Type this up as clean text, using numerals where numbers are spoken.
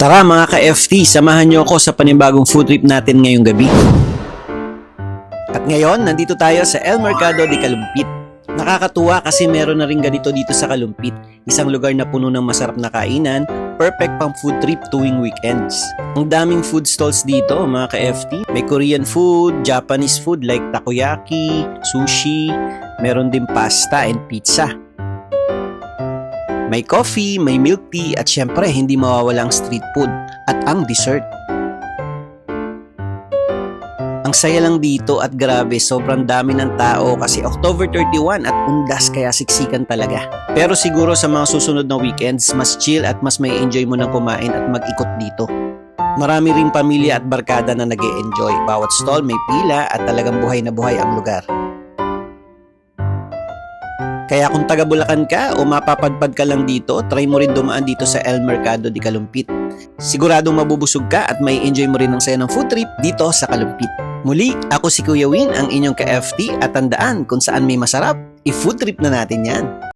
Tara mga ka-FT, samahan niyo ako sa panibagong food trip natin ngayong gabi. At ngayon, nandito tayo sa El Mercado de Calumpit. Nakakatuwa kasi meron na rin ganito dito sa Calumpit. Isang lugar na puno ng masarap na kainan, perfect pang food trip tuwing weekends. Ang daming food stalls dito mga ka-FT. May Korean food, Japanese food like takoyaki, sushi, meron din pasta and pizza. May coffee, may milk tea, at syempre hindi mawawala ang street food at ang dessert. Ang saya lang dito at grabe, sobrang dami ng tao kasi October 31 at undas kaya siksikan talaga. Pero siguro sa mga susunod na weekends, mas chill at mas may enjoy mo nang kumain at mag-ikot dito. Marami ring pamilya at barkada na nag-e-enjoy. Bawat stall may pila at talagang buhay na buhay ang lugar. Kaya kung taga Bulacan ka o mapapadpad ka lang dito, try mo rin dumaan dito sa El Mercado de Calumpit. Siguradong mabubusog ka at may enjoy mo rin ang saya ng food trip dito sa Calumpit. Muli, ako si Kuya Win, ang inyong ka-FT at tandaan kung saan may masarap, i-food trip na natin yan.